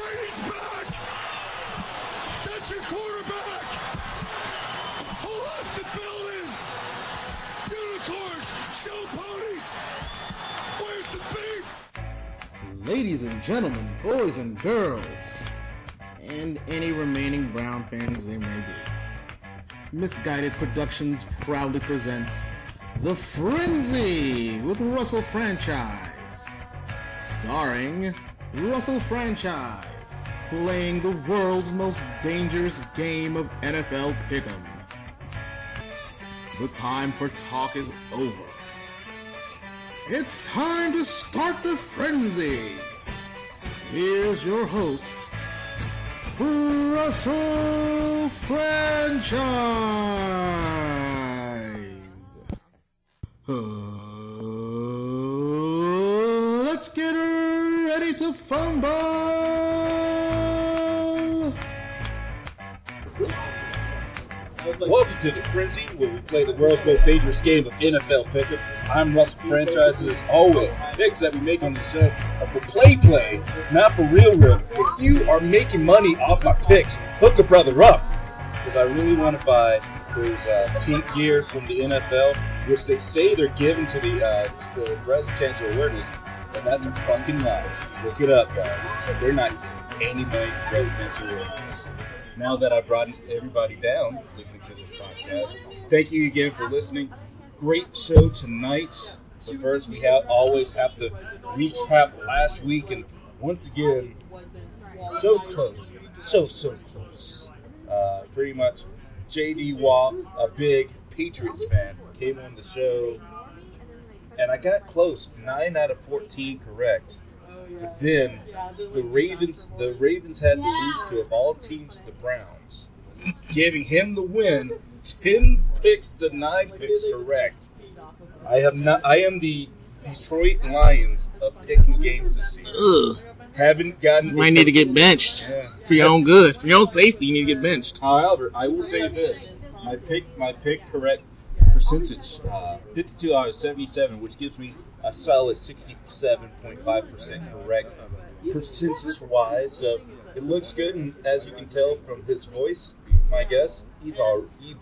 Brady's back! That's your quarterback! Who left the building? Unicorns! Show ponies! Where's the beef? Ladies and gentlemen, boys and girls, and any remaining Brown fans there may be, Misguided Productions proudly presents The Frenzy with Russell Franchise, starring Russell Franchise, playing the world's most dangerous game of NFL Pick'em. The time for talk is over. It's time to start the frenzy. Here's your host, Russell Franchise. Let's get ready to fumble. Welcome to the Frenzy, where we play the world's most dangerous game of NFL Pick'em. I'm Russell Franchise, and as always, the picks that we make on the show are for play, not for real. If you are making money off my picks, hook a brother up, because I really want to buy those pink gear from the NFL, which they say they're giving to the breast cancer awareness, and that's a fucking lie. Look it up, guys. They're not giving any money to breast cancer awareness. Now that I've brought everybody down listening to this podcast, thank you again for listening. Great show tonight. But first, we always have to recap last week, and once again, so close, so close. Pretty much, J.D. Watt, a big Patriots fan, came on the show, and I got close, 9 out of 14 correct. But then the Ravens had to lose to, of all teams, the Browns, giving him the win. 10 picks to 9 picks correct. I am the Detroit Lions of picking games this season. Ugh. Haven't gotten. You might need to get benched for your own good, for your own safety. You need to get benched. However, I will say this: my pick correct percentage, 52 out of 77, which gives me a solid 67.5% correct percentage-wise. So it looks good, and as you can tell from his voice, my guess, you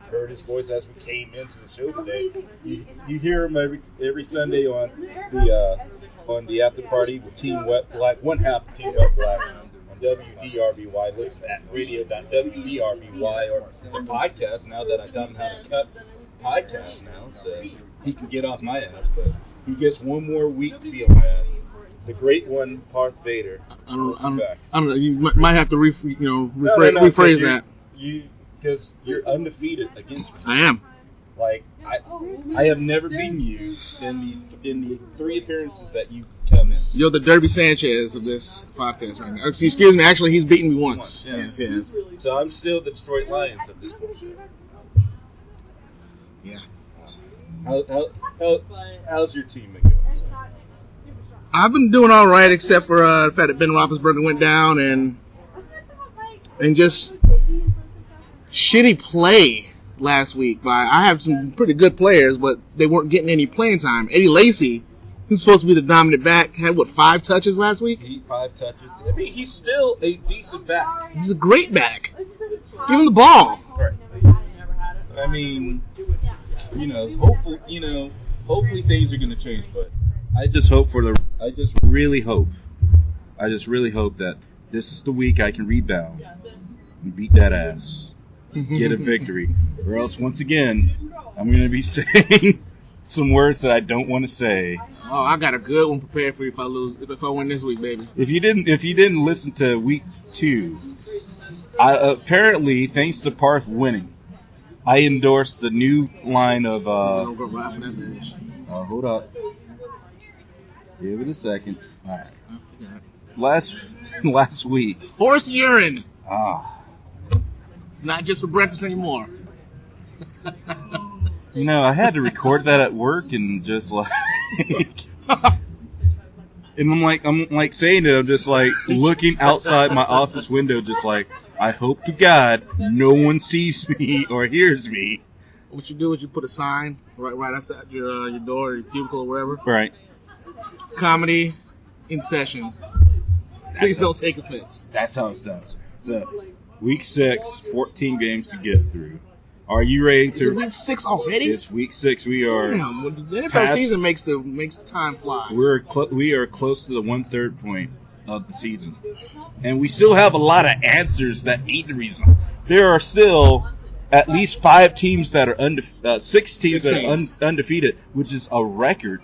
heard his voice as we came into the show today. You hear him every Sunday on the after party with Team Wet Black, one half of Team Wet Black on WDRBY. Listen at radio.wdrby or the podcast. Now that I taught him how to cut podcasts now, so he can get off my ass, but he gets one more week to be on my ass. The great one, Parth Vader. I don't know. You might have to rephrase that. Because you're undefeated against me. I am. Like I have never beaten you in the 3 appearances that you come in. You're the Derby Sanchez of this podcast right now. Excuse me. Actually, he's beaten me once. Yeah. Yes. So I'm still the Detroit Lions of this bullshit. Yeah. How's your team been going? I've been doing all right, except for the fact that Ben Roethlisberger went down and just shitty play last week. I have some pretty good players, but they weren't getting any playing time. Eddie Lacy, who's supposed to be the dominant back, had 5 touches last week? 5 touches. I mean, he's still a decent back. He's a great back. Give him the ball. Right. I mean, hopefully things are going to change, but I just really hope that this is the week I can rebound and beat that ass, get a victory, or else once again I'm going to be saying some words that I don't want to say. Oh, I got a good one prepared for you if I win this week, baby. If you didn't listen to week 2, apparently thanks to Parth winning, I endorsed the new line of. Hold up. Give it a second. All right. Last week. Horse urine. It's not just for breakfast anymore. I had to record that at work and just like. And I'm like saying it. I'm just like looking outside my office window, just like. I hope to God no one sees me or hears me. What you do is you put a sign right outside your door or your cubicle or wherever. Right. Comedy in session. Please don't take offense. That's how it's done, sir. So, week 6, 14 games to get through. Are you ready to? Is it week 6 already? It's week 6. We are. Damn, the NFL season makes time fly. We are close to the 1/3 point of the season, and we still have a lot of answers that need to be resolved. There are still at least 5 teams that are six teams that are undefeated, which is a record.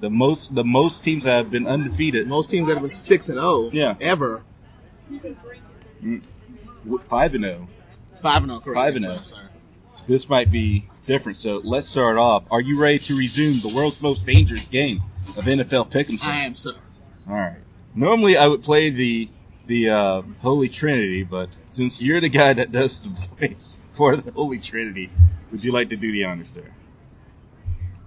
The most teams that have been undefeated. Most teams that have been 6-0. Yeah. Ever. 5-0. 5-0, correct. 5-0. Sorry. This might be different, so let's start off. Are you ready to resume the world's most dangerous game of NFL Pick'em? I am, sir. All right. Normally, I would play the Holy Trinity, but since you're the guy that does the voice for the Holy Trinity, would you like to do the honors, sir?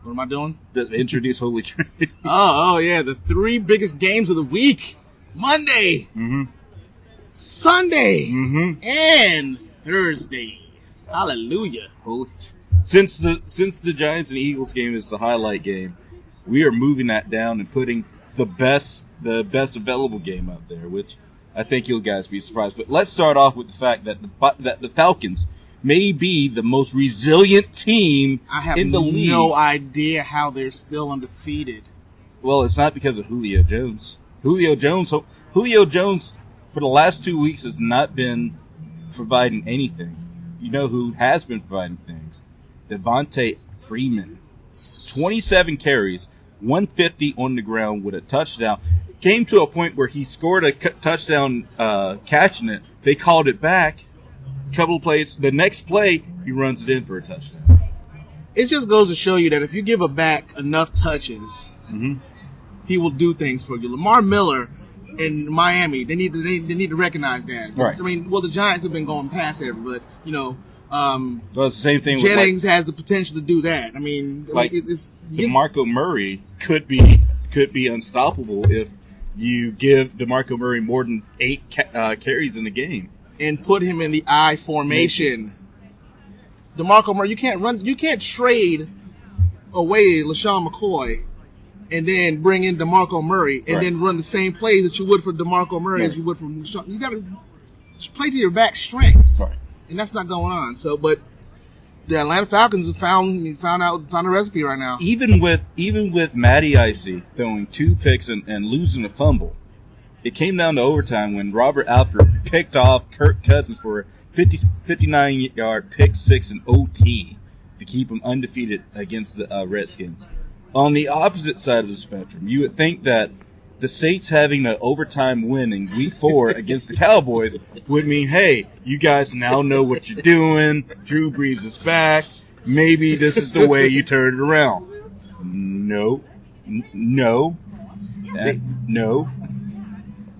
What am I doing? Introduce Holy Trinity. Oh, yeah. The 3 biggest games of the week. Monday. Mm-hmm. Sunday. Mm-hmm. And Thursday. Hallelujah. Since the Giants and Eagles game is the highlight game, we are moving that down and putting the best available game out there, which I think you'll guys be surprised. But let's start off with the fact that the Falcons may be the most resilient team in the league. I have no idea how they're still undefeated. Well, it's not because of Julio Jones. Julio Jones, for the last 2 weeks, has not been providing anything. You know who has been providing things? Devontae Freeman. 27 carries, 150 on the ground with a touchdown. Came to a point where he scored a touchdown catching it. They called it back. Couple of plays. The next play, he runs it in for a touchdown. It just goes to show you that if you give a back enough touches, Mm-hmm. he will do things for you. Lamar Miller in Miami, they need to recognize that. Right. I mean, well, the Giants have been going past every, but Well, it's the same thing Jennings has the potential to do that. I mean, it's DeMarco Murray could be unstoppable if you give DeMarco Murray more than 8 carries in the game. And put him in the I formation. DeMarco Murray, you can't trade away LaShawn McCoy and then bring in DeMarco Murray and then run the same plays that you would for DeMarco Murray as you would for LaShawn. You got to play to your back strengths. Right. And that's not going on. So, but the Atlanta Falcons have found a recipe right now. Even with Matty Icy throwing 2 picks and losing a fumble, it came down to overtime when Robert Alford picked off Kirk Cousins for a 59-yard pick 6 in OT to keep him undefeated against the Redskins. On the opposite side of the spectrum, you would think that the Saints having an overtime win in Week 4 against the Cowboys would mean, hey, you guys now know what you're doing. Drew Brees is back. Maybe this is the way you turn it around. No.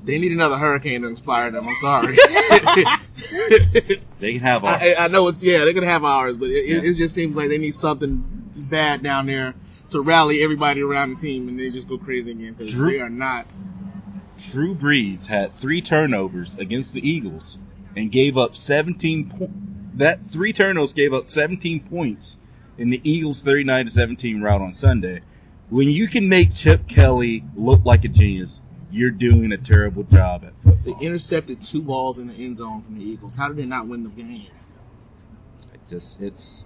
They need another hurricane to inspire them. I'm sorry. They can have ours. I know they can have ours, but it just seems like they need something bad down there to rally everybody around the team, and they just go crazy again because they are not. Drew Brees had 3 turnovers against the Eagles and gave up 17 points. That 3 turnovers gave up 17 points in the Eagles' 39-17 rout on Sunday. When you can make Chip Kelly look like a genius, you're doing a terrible job at football. They intercepted 2 balls in the end zone from the Eagles. How did they not win the game? It's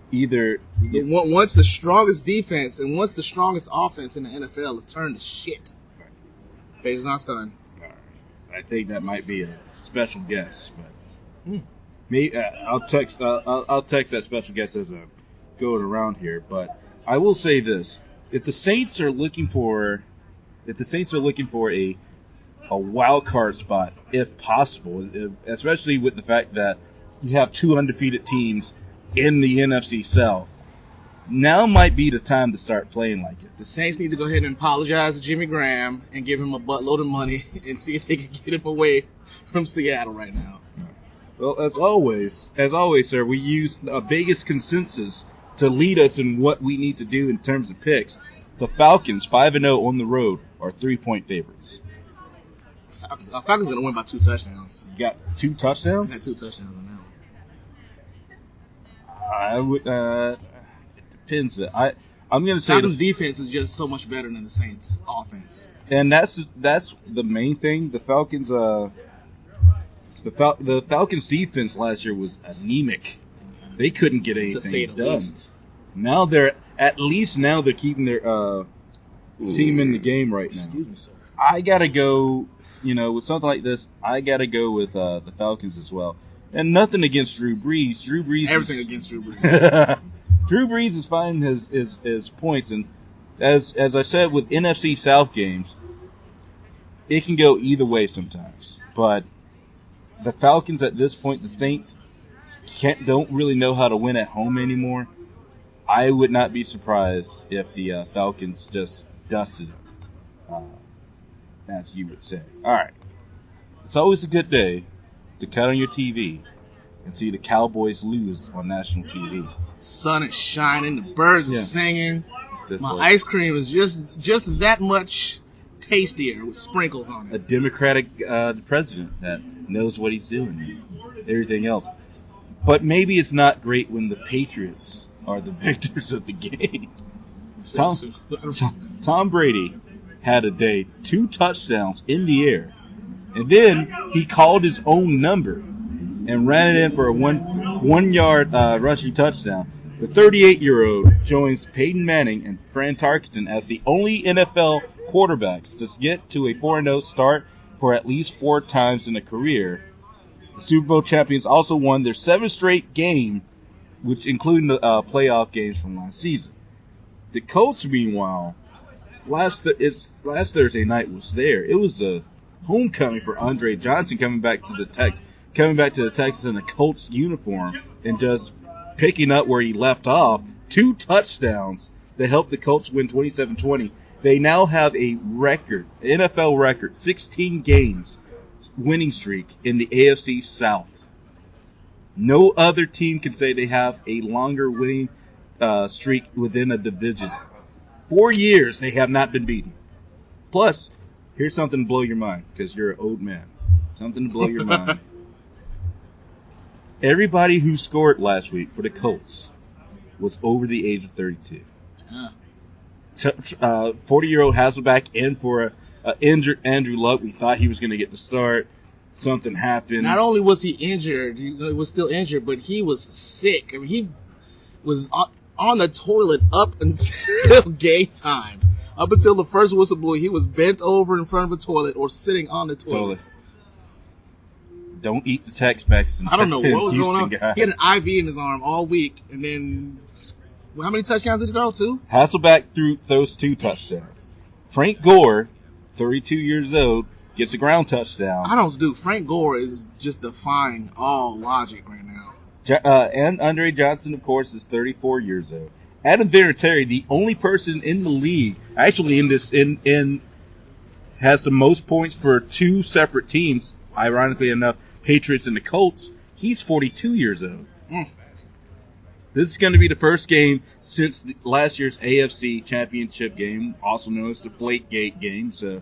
either once the strongest defense and once the strongest offense in the NFL is turned to shit. Phase is not stunned. I think that might be a special guess, but I'll text that special guest as I'm going around here. But I will say this: if the Saints are looking for a wild card spot, if possible, especially with the fact that you have 2 undefeated teams in the NFC South, now might be the time to start playing like it. The Saints need to go ahead and apologize to Jimmy Graham and give him a buttload of money and see if they can get him away from Seattle right now. Well, as always, sir, we use a Vegas consensus to lead us in what we need to do in terms of picks. The Falcons, 5-0 on the road, are 3-point favorites. Falcons going to win by 2 touchdowns. You got 2 touchdowns? I got 2 touchdowns on that one. I would. It depends. I'm going to say Falcons' defense is just so much better than the Saints' offense. And that's the main thing. The Falcons, the Falcons defense last year was anemic. They couldn't get anything done. Least. Now they're keeping their team in the game right now. Excuse me, sir. I gotta go. With something like this, I gotta go with the Falcons as well. And nothing against Drew Brees. Everything against Drew Brees. Drew Brees is finding his points, and as I said with NFC South games, it can go either way sometimes. But the Falcons at this point, the Saints, don't really know how to win at home anymore. I would not be surprised if the Falcons just dusted them, as you would say. All right, it's always a good day to cut on your TV and see the Cowboys lose on national TV. Sun is shining, the birds are singing. My ice cream is just that much tastier with sprinkles on it. A Democratic president that knows what he's doing and everything else. But maybe it's not great when the Patriots are the victors of the game. Tom Brady had a day, 2 touchdowns in the air, and then he called his own number and ran it in for a one-yard rushing touchdown. The 38-year-old joins Peyton Manning and Fran Tarkenton as the only NFL quarterbacks to get to a 4-0 start for at least 4 times in a career. The Super Bowl champions also won their 7th straight game, which including the playoff games from last season. The Colts, meanwhile, last Thursday night was there. It was a homecoming for Andre Johnson coming back to the Texans in a Colts uniform and just picking up where he left off. 2 touchdowns that helped the Colts win 27-20. They now have a NFL record, 16 games winning streak in the AFC South. No other team can say they have a longer winning streak within a division. 4 years they have not been beaten. Plus, here's something to blow your mind, because you're an old man. Something to blow your mind. Everybody who scored last week for the Colts was over the age of 32. 40-year-old Hasselbeck in for a injured Andrew Luck. We thought he was going to get the start. Something happened. Not only was he injured, he was still injured, but he was sick. I mean, he was on the toilet up until game time. Up until the first whistle blew, he was bent over in front of a toilet or sitting on the toilet. Don't eat the Tex-Mex. I don't know what was going on. Guy. He had an IV in his arm all week, and then how many touchdowns did he throw? 2? Hasselbeck threw those 2 touchdowns. Frank Gore, 32 years old, gets a ground touchdown. Frank Gore is just defying all logic right now. And Andre Johnson, of course, is 34 years old. Adam Vinatieri, the only person in the league, actually has the most points for 2 separate teams, ironically enough, Patriots and the Colts. He's 42 years old. This is going to be the first game since last year's AFC Championship game, also known as the Deflategate game. So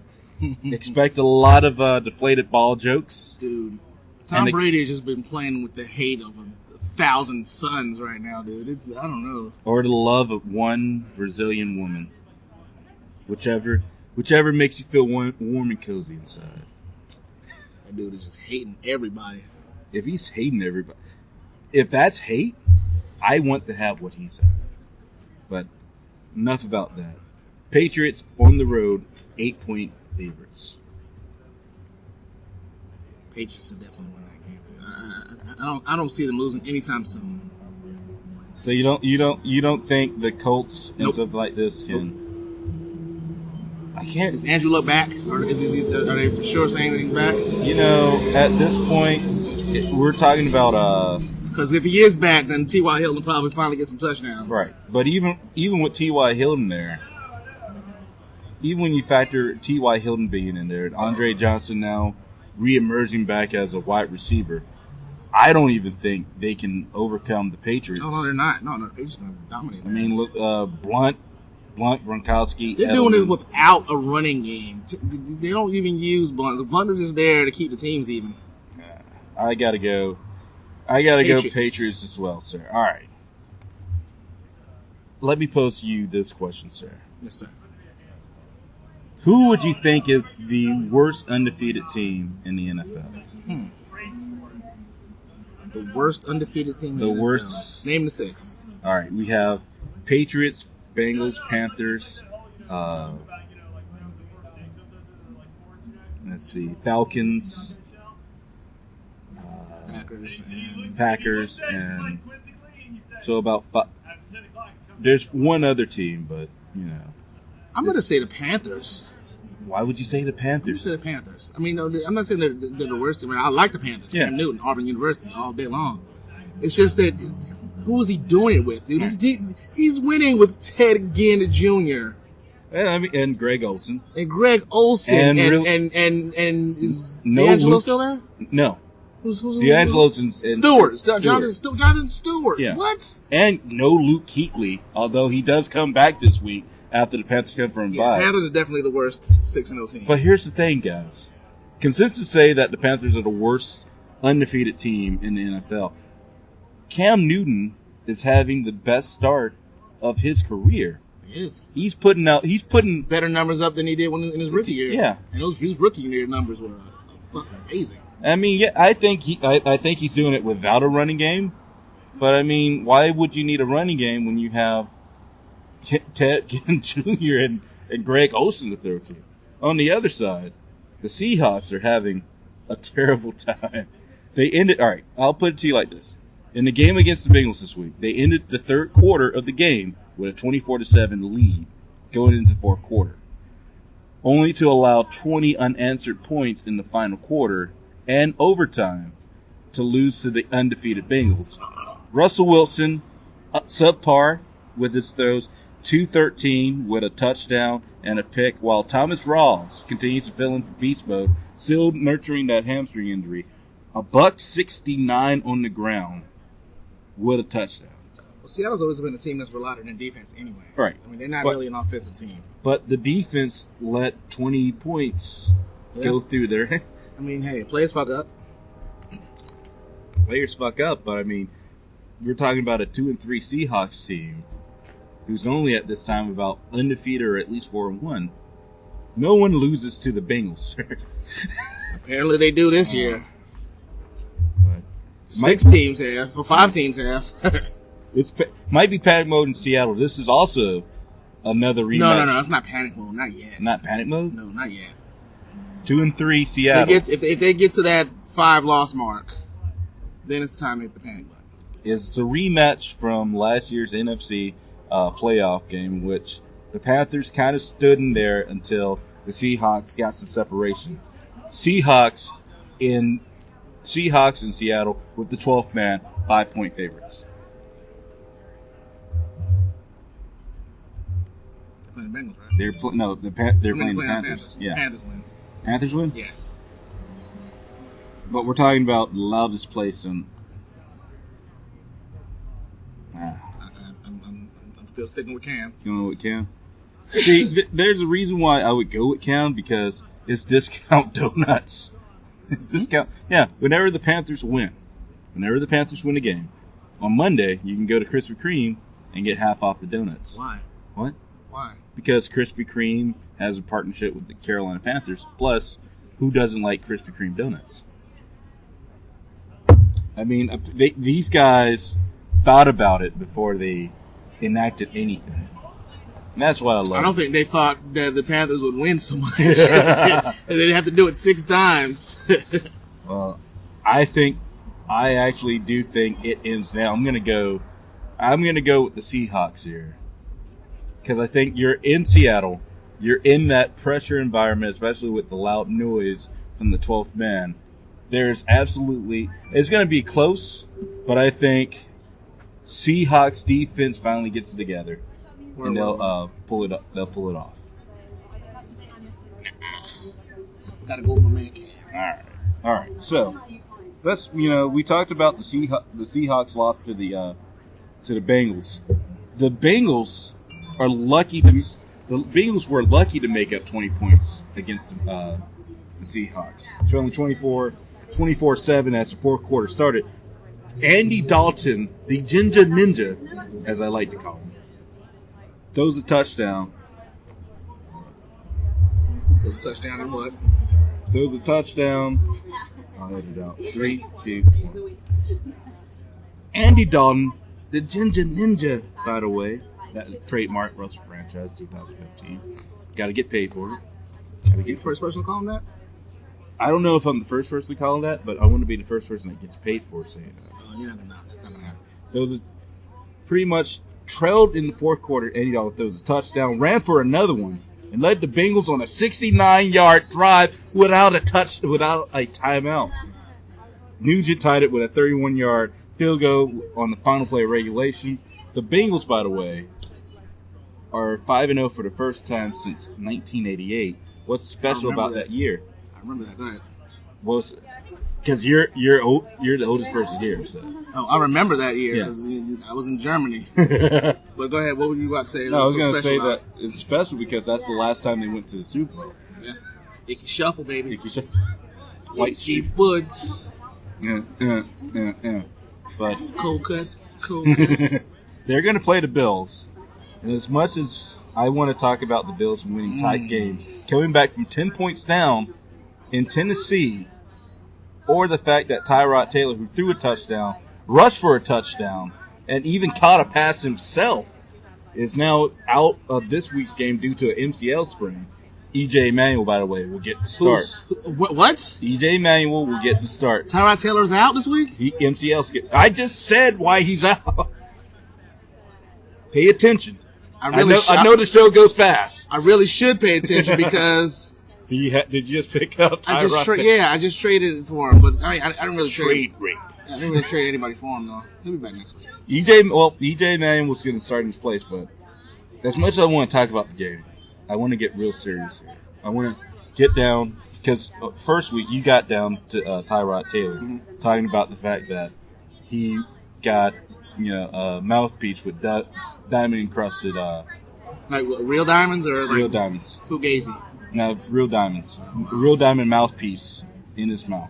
expect a lot of deflated ball jokes. Dude, Tom Brady has just been playing with the hate of 1,000 sons right now, dude. I don't know. Or the love of one Brazilian woman. Whichever makes you feel warm and cozy inside. That dude is just hating everybody. If he's hating everybody, if that's hate, I want to have what he said. But enough about that. Patriots on the road, 8-point favorites. Patriots are definitely winning that game. I don't see them losing anytime soon. So you don't think the Colts and stuff like this can? I can't. Is Andrew Luck back, or are they for sure saying that he's back? At this point, we're talking about because if he is back, then T.Y. Hilton will probably finally get some touchdowns. Right, but even with T.Y. Hilton there, even when you factor T.Y. Hilton being in there, and Andre Johnson now re-emerging back as a wide receiver, I don't even think they can overcome the Patriots. No, they're not. No, the Patriots are going to dominate that. I mean, look, Blunt, Gronkowski. They're doing it without a running game. They don't even use Blunt. Blunt is just there to keep the teams even. I gotta go Patriots as well, sir. All right. Let me pose to you this question, sir. Yes, sir. Who would you think is the worst undefeated team in the NFL? The worst undefeated team in the NFL. Worst. Name the 6. All right, we have Patriots, Bengals, Panthers. Let's see, Falcons, Packers, and so about 5. There's one other team, but I'm going to say the Panthers. Why would you say the Panthers? I'm going to say the Panthers. I mean, no, I'm not saying they're the worst. I mean, I like the Panthers. Yeah. Cam Newton, Auburn University, all day long. It's just that who is he doing it with, dude? He's winning with Ted Ginn Jr. And Greg Olsen. And Greg Olsen. And is D'Angelo still there? No. Who's D'Angelo Stewart. Jonathan Stewart. Yeah. What? And no Luke Kuechly, although he does come back this week after the Panthers come from bye. Panthers are definitely the worst 6-0 team. But here's the thing, guys. Consensus say that the Panthers are the worst undefeated team in the NFL. Cam Newton is having the best start of his career. He is. He's putting better numbers up than he did in his rookie year. Yeah. And his rookie year numbers were fucking amazing. I mean, yeah, I think he's doing it without a running game. But I mean, why would you need a running game when you have Ted Ginn Jr. and Greg Olsen to throw to? On the other side, the Seahawks are having a terrible time. They ended. All right, I'll put it to you like this: in the game against the Bengals this week, they ended the third quarter of the game with a 24-7 lead going into the fourth quarter, only to allow 20 unanswered points in the final quarter and overtime to lose to the undefeated Bengals. Russell Wilson, subpar with his throws, 213 with a touchdown and a pick, while Thomas Rawls continues to fill in for beast mode, still nurturing that hamstring injury. $169 on the ground with a touchdown. Well, Seattle's always been a team that's relied on their defense anyway. Right. I mean, they're not really an offensive team. But the defense let 20 points go through there. I mean, hey, players fuck up. Players fuck up, but I mean, we're talking about a 2-3 Seahawks team who's only at this time about undefeated or at least 4-1. No one loses to the Bengals. Apparently they do this year. But 6 teams have, or 5 teams have. Might be panic mode in Seattle. This is also another rematch. No, it's not panic mode. Not yet. Not panic mode? No, not yet. 2-3 Seattle. If they get to that 5-loss mark, then it's time to hit the panic button. It's a rematch from last year's NFC playoff game, which the Panthers kind of stood in there until the Seahawks got some separation. Seahawks in Seattle with the 12th man, 5-point favorites. They're playing the Bengals, right? They're playing the Panthers. Yeah. Panthers win. Panthers win? Yeah. But we're talking about the loudest place in. I'm still sticking with Cam. Going with Cam? See, there's a reason why I would go with Cam, because it's discount donuts. It's discount. Yeah, whenever the Panthers win a game, on Monday, you can go to Krispy Kreme and get half off the donuts. Why? What? Why? Because Krispy Kreme has a partnership with the Carolina Panthers. Plus, who doesn't like Krispy Kreme donuts? I mean, these guys thought about it before they enacted anything. And that's what I love. I don't think they thought that the Panthers would win so much. And they'd have to do it 6 times. Well, I actually do think it ends now. I'm gonna go with the Seahawks here. Because I think you're in Seattle. You're in that pressure environment, especially with the loud noise from the 12th man. It's going to be close, but I think Seahawks defense finally gets it together, and they'll pull it up. They'll pull it off. Gotta go with my man Cam. All right. So we talked about the Seahawks lost to the Bengals. The Bengals were lucky to make up 20 points against the Seahawks. Trailing 24-7 as the fourth quarter started. Andy Dalton, the Ginger Ninja, as I like to call him, throws a touchdown. Throws a touchdown and what? Throws a touchdown. I'll edit it out. 3, 2, 1. Andy Dalton, the Ginger Ninja, by the way. That trademark Russell franchise 2015. Got to get paid for it. You the first person to call him that? I don't know if I'm the first person to call him that, but I want to be the first person that gets paid for saying that. Oh, you're not gonna know. That's not gonna happen. Those are pretty much trailed in the fourth quarter. Andy Dalton throws a touchdown, ran for another one, and led the Bengals on a 69-yard drive without a timeout. Nugent tied it with a 31-yard field goal on the final play of regulation. The Bengals, by the way, are 5-0 for the first time since 1988. What's special about that year? I remember that. Go ahead. Because you're the oldest person here. So. Oh, I remember that year because I was in Germany. But go ahead. What were you about to say? No, I was going to say that it's special because that's the last time they went to the Super Bowl. Yeah. Icky Shuffle, baby. Icky Shuffle. Icky Woods. But it's cold cuts. It's cold cuts. They're going to play the Bills. And as much as I want to talk about the Bills winning tight games, coming back from 10 points down in Tennessee, or the fact that Tyrod Taylor, who threw a touchdown, rushed for a touchdown, and even caught a pass himself, is now out of this week's game due to an MCL sprain. E.J. Manuel, by the way, will get the start. What? E.J. Manuel will get the start. Tyrod Taylor's out this week? I just said why he's out. Pay attention. I know the show goes fast. I really should pay attention because... Did you just pick up Tyrod? I just traded it for him, but I didn't really trade rape. I didn't really trade anybody for him though. He'll be back next week. EJ Manuel was going to start in his place, but as much as I want to talk about the game, I want to get real serious here. I want to get down because first week you got down to Tyrod Taylor, talking about the fact that he got a mouthpiece with diamond encrusted. Like real diamonds or real diamonds? Fugazi. No, real diamonds. Real diamond mouthpiece in his mouth.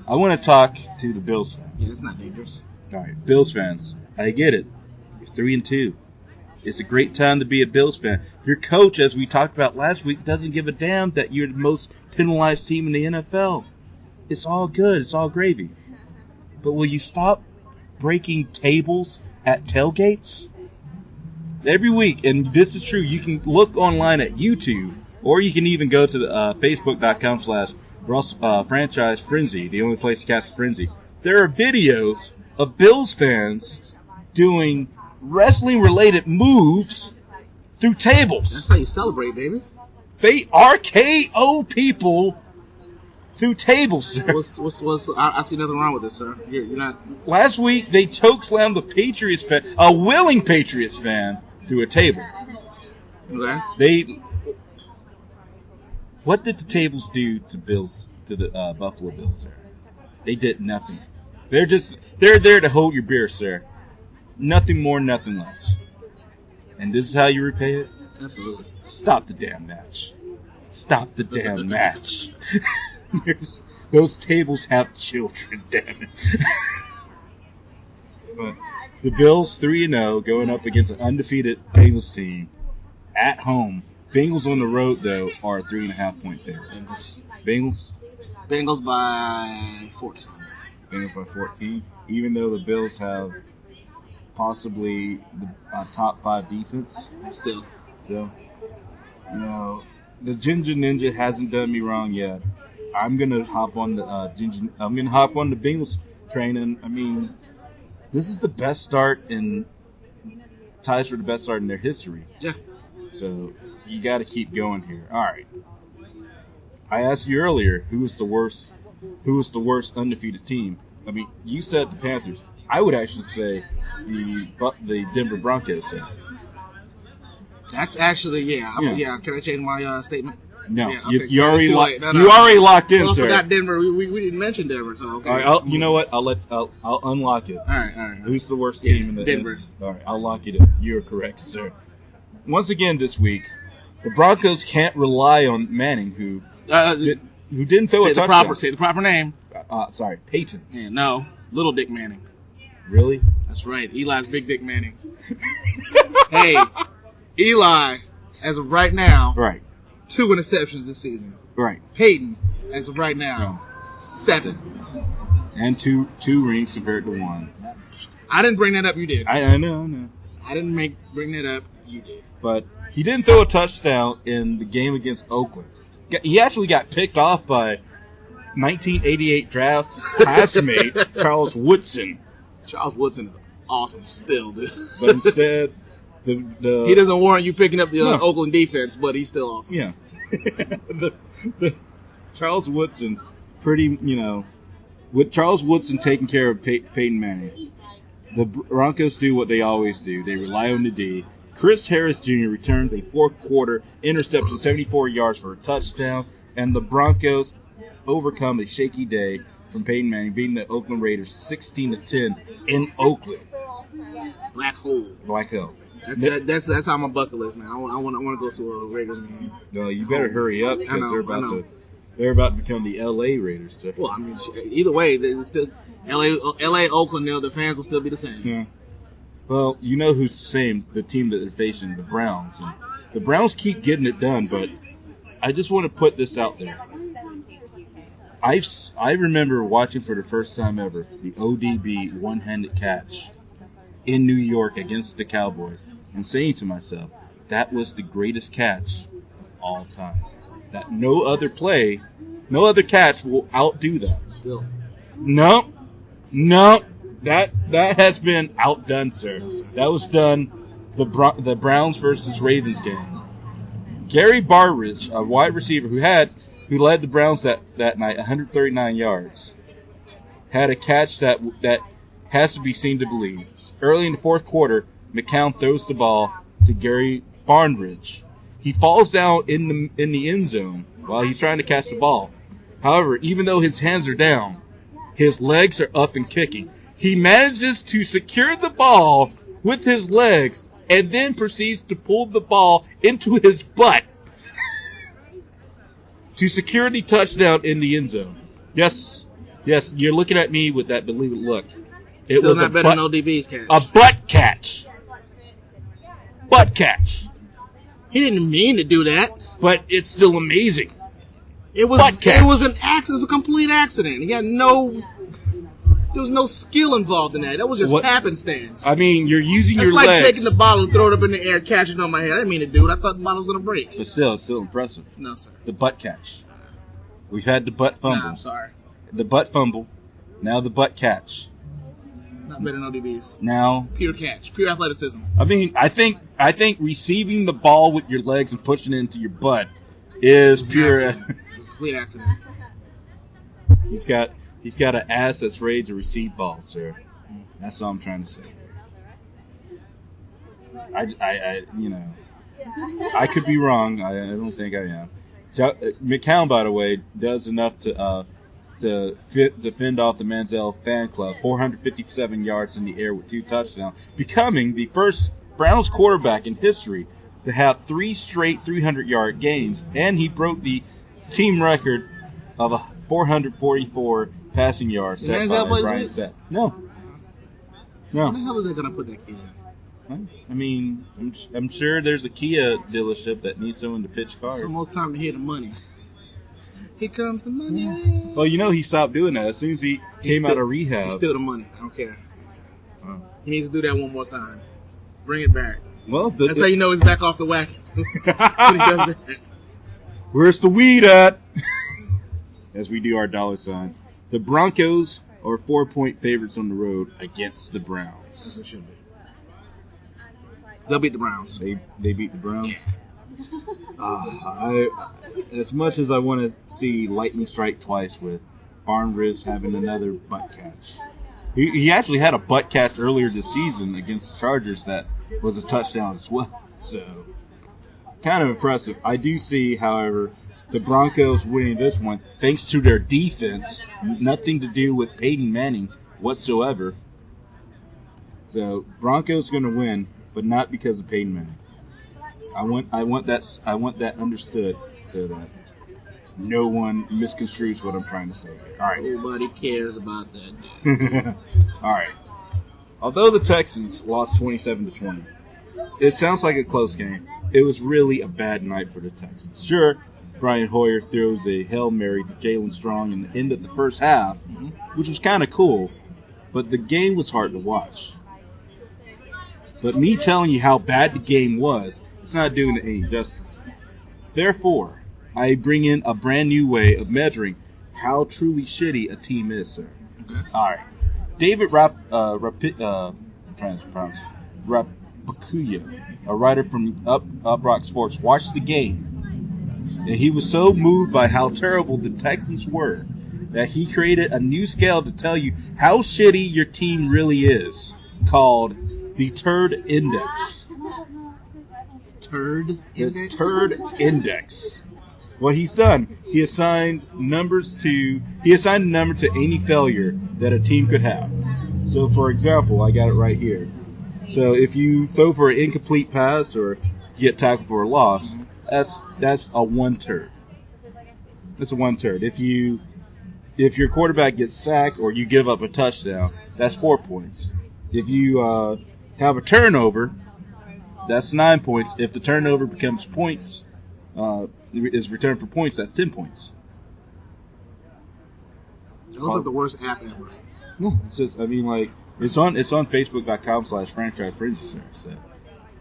I want to talk to the Bills fans. Yeah, it's not dangerous. All right, Bills fans. I get it. You're 3-2. It's a great time to be a Bills fan. Your coach, as we talked about last week, doesn't give a damn that you're the most penalized team in the NFL. It's all good. It's all gravy. But will you stop breaking tables at tailgates? Every week, and this is true, you can look online at YouTube, or you can even go to facebook.com/franchise frenzy, the only place to catch frenzy. There are videos of Bills fans doing wrestling-related moves through tables. That's how you celebrate, baby. They RKO people through tables, sir. I see nothing wrong with this, sir. You're not. Last week, they chokeslammed the Patriots fan, a willing Patriots fan, through a table. Okay. What did the tables do to the Buffalo Bills, sir? They did nothing. They're there to hold your beer, sir. Nothing more, nothing less. And this is how you repay it? Absolutely. Stop the damn match. Stop the damn match. Those tables have children, damn it. But the Bills 3-0 going up against an undefeated Bengals team at home. Bengals on the road, though, are a 3.5-point favorite. Bengals by 14. Bengals by 14. Even though the Bills have possibly the top 5 defense. Still. The Ginger Ninja hasn't done me wrong yet. I'm gonna hop on the Bengals train, and I mean, this is the best start in ties for the best start in their history. Yeah. So you got to keep going here. All right. I asked you earlier who was the worst undefeated team. I mean, you said the Panthers. I would actually say the Denver Broncos. That's actually yeah. Can I change my statement? No, yeah, you already locked in, sir. I forgot Denver. We didn't mention Denver, so okay. All right, you know what? I'll unlock it. All right. Who's the worst team in the Denver? All right, I'll lock it in. You're correct, sir. Once again this week, the Broncos can't rely on Manning, who didn't throw a touchdown. Say the proper name. Sorry, Peyton. Yeah, no, Little Dick Manning. Really? That's right. Eli's Big Dick Manning. Hey, Eli, as of right now, right, 2 interceptions this season. Right. Peyton, as of right now, 7. And two rings compared to 1. I didn't bring that up. You did. I know. I didn't bring that up. You did. But he didn't throw a touchdown in the game against Oakland. He actually got picked off by 1988 draft classmate Charles Woodson. Charles Woodson is awesome still, dude. But instead, he doesn't warrant you picking up the Oakland defense, but he's still awesome. Yeah. the Charles Woodson, with Charles Woodson taking care of Peyton Manning, the Broncos do what they always do. They rely on the D. Chris Harris Jr. returns a fourth-quarter interception, 74 yards for a touchdown, and the Broncos overcome a shaky day from Peyton Manning, beating the Oakland Raiders 16-10 in Oakland. Black hole. That's on my bucket list, man. I want to go to a Raiders game. No, you better hurry up because they're about to become the L.A. Raiders. So. Well, I mean, either way, it's still L.A. Oakland. The fans will still be the same. Yeah. Well, you know who's the same? The team that they're facing, the Browns. And the Browns keep getting it done, but I just want to put this out there. I remember watching for the first time ever the ODB one-handed catch in New York against the Cowboys and saying to myself, that was the greatest catch of all time. That no other catch will outdo that. Still. No. That has been outdone, sir. That was done the Browns versus Ravens game. Gary Barridge, a wide receiver who led the Browns that night, 139 yards, had a catch that has to be seen to believe. Early in the fourth quarter, McCown throws the ball to Gary Barridge. He falls down in the end zone while he's trying to catch the ball. However, even though his hands are down, his legs are up and kicking. He manages to secure the ball with his legs and then proceeds to pull the ball into his butt to secure the touchdown in the end zone. Yes, you're looking at me with that believing look. It Still was not better than ODB's catch. A butt catch. Butt catch. He didn't mean to do that. But it's still amazing. It was an accident. It was a complete accident. There was no skill involved in that. That was just happenstance. I mean, you're using your legs. It's like taking the bottle and throwing it up in the air, catching it on my head. I didn't mean to do it. I thought the bottle was going to break. But still, it's still impressive. No, sir. The butt catch. We've had the butt fumble. Nah, I'm sorry. The butt fumble. Now the butt catch. Not better than ODB's. Now. Pure catch. Pure athleticism. I mean, I think receiving the ball with your legs and pushing it into your butt is pure. It was a complete accident. He's got an ass that's ready to receive balls, sir. That's all I'm trying to say. I could be wrong. I don't think I am. McCown, by the way, does enough to fend off the Manziel fan club. 457 yards in the air with 2 touchdowns, becoming the first Browns quarterback in history to have 3 straight 300-yard games, and he broke the team record of 444 passing yards set by Brian Sett. No. Where the hell are they going to put that kid in? I mean, I'm sure there's a Kia dealership that needs someone to pitch cars. It's almost time to hear the money. Here comes the money. Well, he stopped doing that as soon as he came out of rehab. He's still the money. I don't care. He needs to do that one more time. Bring it back. Well, that's how you know he's back off the wagon. When he does that. Where's the weed at? As we do our dollar sign. The Broncos are 4-point favorites on the road against the Browns. As they should be. They'll beat the Browns. They beat the Browns. As much as I want to see lightning strike twice with Barnridge having another butt catch. He actually had a butt catch earlier this season against the Chargers that was a touchdown as well. So, kind of impressive. I do see, however, the Broncos winning this one thanks to their defense. Nothing to do with Peyton Manning whatsoever. So, Broncos going to win, but not because of Peyton Manning. I want that understood so that no one misconstrues what I'm trying to say. All right. Nobody cares about that. All right. Although the Texans lost 27-20, it sounds like a close game. it was really a bad night for the Texans. Sure, Brian Hoyer throws a Hail Mary to Jalen Strong in the end of the first half, which was kind of cool, but the game was hard to watch. But me telling you how bad the game was, it's not doing it any justice. Therefore, I bring in a brand new way of measuring how truly shitty a team is, sir. Okay. All right. David Rapakuya, a writer from Up Rock Sports, watched the game, and he was so moved by how terrible the Texans were that he created a new scale to tell you how shitty your team really is, called the Turd Index. Turd Index? The Turd Index. What he's done, he assigned a number to any failure that a team could have. So, for example, I got it right here. So, if you throw for an incomplete pass or get tackled for a loss, that's a 1 turd. That's a 1 turd. If your quarterback gets sacked or you give up a touchdown, that's 4 points. If you have a turnover, that's 9 points. If the turnover becomes points, is returned for points, that's 10 points. That looks like the worst app ever. No, it's just, it's on Facebook.com/franchise frenzy, sir. So,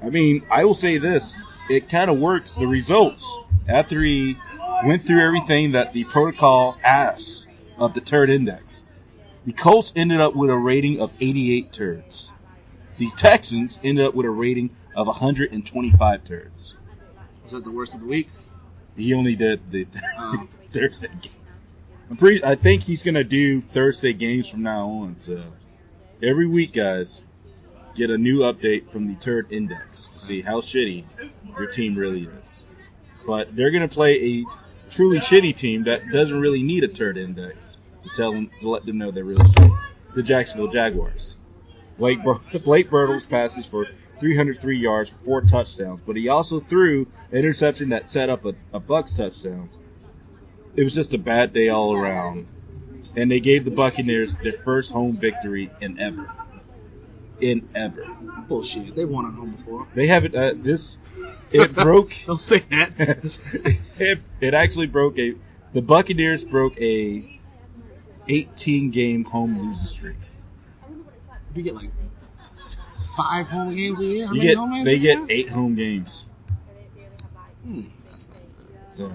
I will say this. It kind of works. The results, after he went through everything that the protocol asks of the Turd Index, the Colts ended up with a rating of 88 turds. The Texans ended up with a rating of 125 turds. Was that the worst of the week? He only did the Thursday game. I think he's going to do Thursday games from now on. So every week, guys, get a new update from the Turd Index to see how shitty your team really is. But they're going to play a truly shitty team that doesn't really need a Turd Index to let them know they're really shitty. The Jacksonville Jaguars. Blake Bortles passes for 303 yards for 4 touchdowns, but he also threw an interception that set up a Bucs touchdown. It was just a bad day all around, and they gave the Buccaneers their first home victory in ever. Bullshit. They won at home before. They haven't. It broke. Don't say that. it actually broke the Buccaneers broke a 18-game home losing streak. You get like 5 home games a year? They get 8 home games. That's not good. So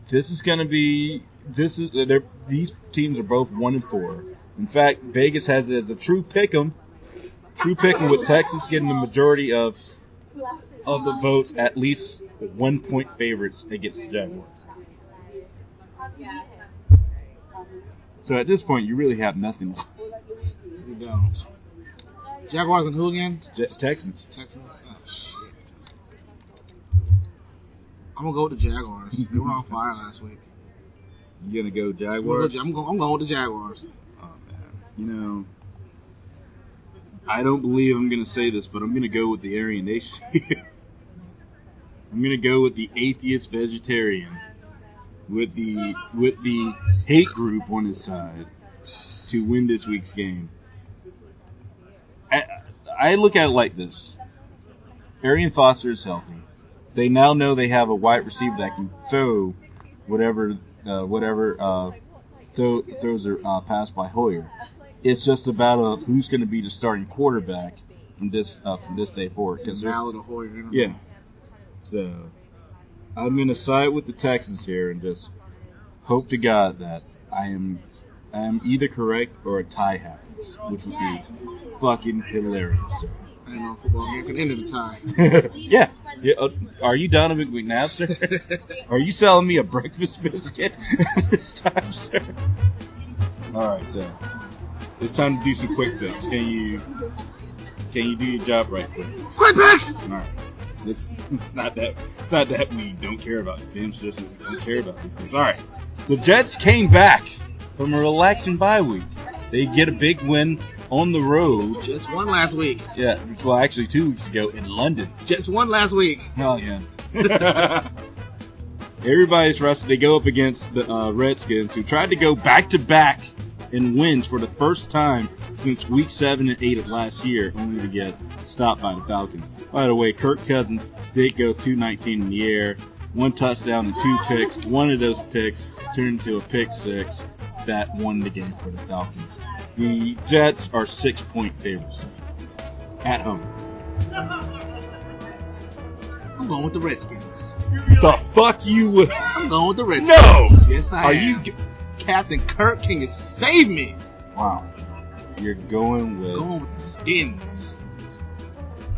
this is going to be these teams are both 1-4. In fact, Vegas has it as a true pick'em with Texas getting the majority of the votes, at least 1 point favorites against the Jaguars. So at this point, you really have nothing left. You don't. Jaguars and who again? Texans. Texans? Oh, shit. I'm going to go with the Jaguars. They were on fire last week. You going to go Jaguars? I'm going with the Jaguars. Oh, man. I don't believe I'm going to say this, but I'm going to go with the Aryan Nation here. I'm going to go with the atheist vegetarian with the hate group on his side to win this week's game. I look at it like this. Arian Foster is healthy. They now know they have a wide receiver that can throw whatever throws are passed by Hoyer. It's just about who's going to be the starting quarterback from this day forward. Ballard or Hoyer. Yeah. So I'm going to side with the Texans here and just hope to God that I am either correct or a tie happens, which would be fucking hilarious. So. I know football game can end in a tie. Yeah. Are you Donovan McNabb, sir? Are you selling me a breakfast biscuit this time, sir? All right, so it's time to do some quick picks. Can you do your job right quick? Quick picks! All right. It's not that we don't care about these games, just that we don't care about these games. All right. The Jets came back from a relaxing bye week. They get a big win on the road. Jets won last week. Yeah, well, actually 2 weeks ago in London. Jets won last week. Oh, yeah. Everybody's rested. They go up against the Redskins, who tried to go back-to-back in wins for the first time since Week 7 and 8 of last year, only to get stopped by the Falcons. By the way, Kirk Cousins did go 219 in the air, 1 touchdown and 2 picks. One of those picks turned into a pick 6 that won the game for the Falcons. The Jets are 6-point favorites at home. I'm going with the Redskins. The fuck you would? I'm going with the Redskins. No! Yes, I am. Captain Kirk, can you save me? Wow. You're going with the Skins.